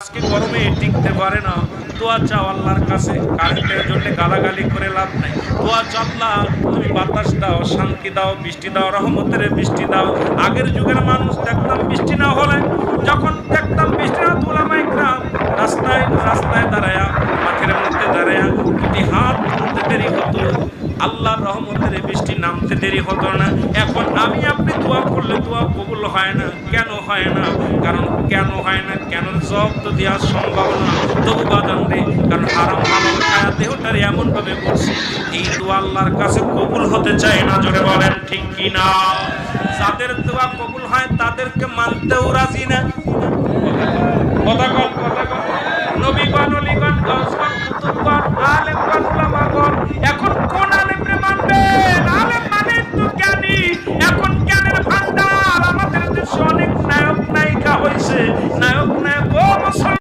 আজকে গরমে টিকতে পারে না, দোয়া চাও আল্লাহর কাছে। কারেন্টের জন্য গালাগালি করে লাভ নাই, দোয়া চাও আল্লাহ তুমি বাতাস দাও, শান্তি দাও, বৃষ্টি দাও, রহমতের বৃষ্টি দাও। আগের যুগের মানুষ দেখতাম বৃষ্টি না হলে, যখন দেখতাম বৃষ্টি না, উলামায়ে কেরাম রাস্তায় রাস্তায় দাঁড়ায়া, মাঠের মধ্যে দাঁড়ায়া দুটি হাত তুলতে দেরি হতো, আল্লাহর রহমতের বৃষ্টি নামতে দেরি হতো না। এখন আমি আপনি দোয়া করলে দোয়া কবুল হয় না। কেন হয় না? কারণ কেন হয় না, কেন জবাব তো দেওয়া সম্ভব না। তবু বাদাম রে, কারণ হারাম হালাল খায়া দেহটারে এমন ভাবে করছি, এই দোয়া আল্লাহর কাছে কবুল হতে চায় না। জোরে বলেন ঠিক কি না? যাদের দোয়া কবুল হয় তাদেরকে মানতেও রাজি না। কথা কন